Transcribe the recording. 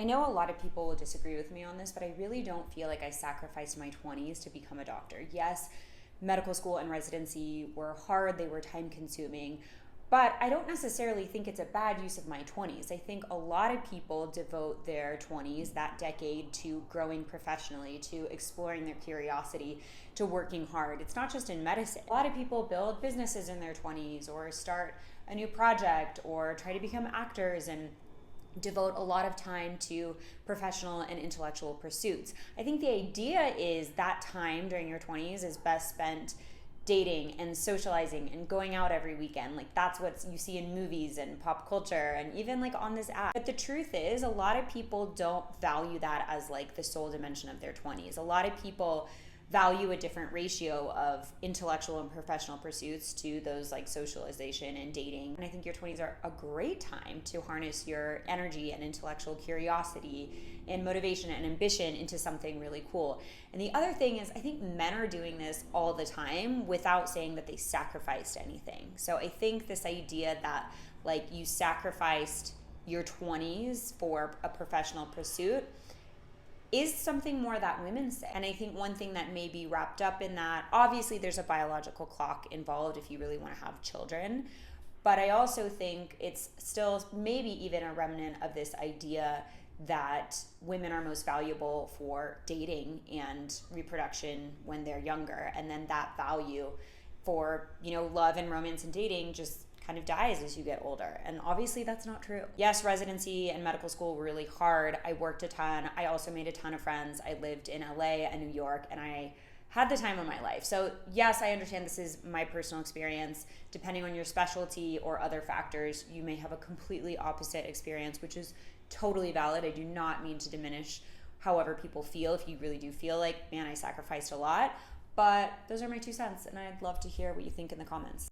I know a lot of people will disagree with me on this, but I really don't feel like I sacrificed my 20s to become a doctor. Yes, medical school and residency were hard, they were time consuming, but I don't necessarily think it's a bad use of my 20s. I think a lot of people devote their 20s, that decade, to growing professionally, to exploring their curiosity, to working hard. It's not just in medicine. A lot of people build businesses in their 20s or start a new project or try to become actors and devote a lot of time to professional and intellectual pursuits. I think the idea is that time during your 20s is best spent dating and socializing and going out every weekend. Like that's what you see in movies and pop culture and even like on this app. But the truth is a lot of people don't value that as like the sole dimension of their 20s. A lot of people value a different ratio of intellectual and professional pursuits to those like socialization and dating. And I think your 20s are a great time to harness your energy and intellectual curiosity and motivation and ambition into something really cool. And the other thing is I think men are doing this all the time without saying that they sacrificed anything. So I think this idea that like you sacrificed your 20s for a professional pursuit is something more that women say. And I think one thing that may be wrapped up in that, obviously there's a biological clock involved if you really want to have children, but I also think it's still maybe even a remnant of this idea that women are most valuable for dating and reproduction when they're younger, and then that value for, love and romance and dating just kind of dies as you get older. And obviously that's not true. Yes, residency and medical school were really hard. I worked a ton. I also made a ton of friends. I lived in LA and New York, and I had the time of my life. So yes, I understand this is my personal experience. Depending on your specialty or other factors, you may have a completely opposite experience, which is totally valid. I do not mean to diminish however people feel. If you really do feel like, man, I sacrificed a lot. But those are my 2 cents, and I'd love to hear what you think in the comments.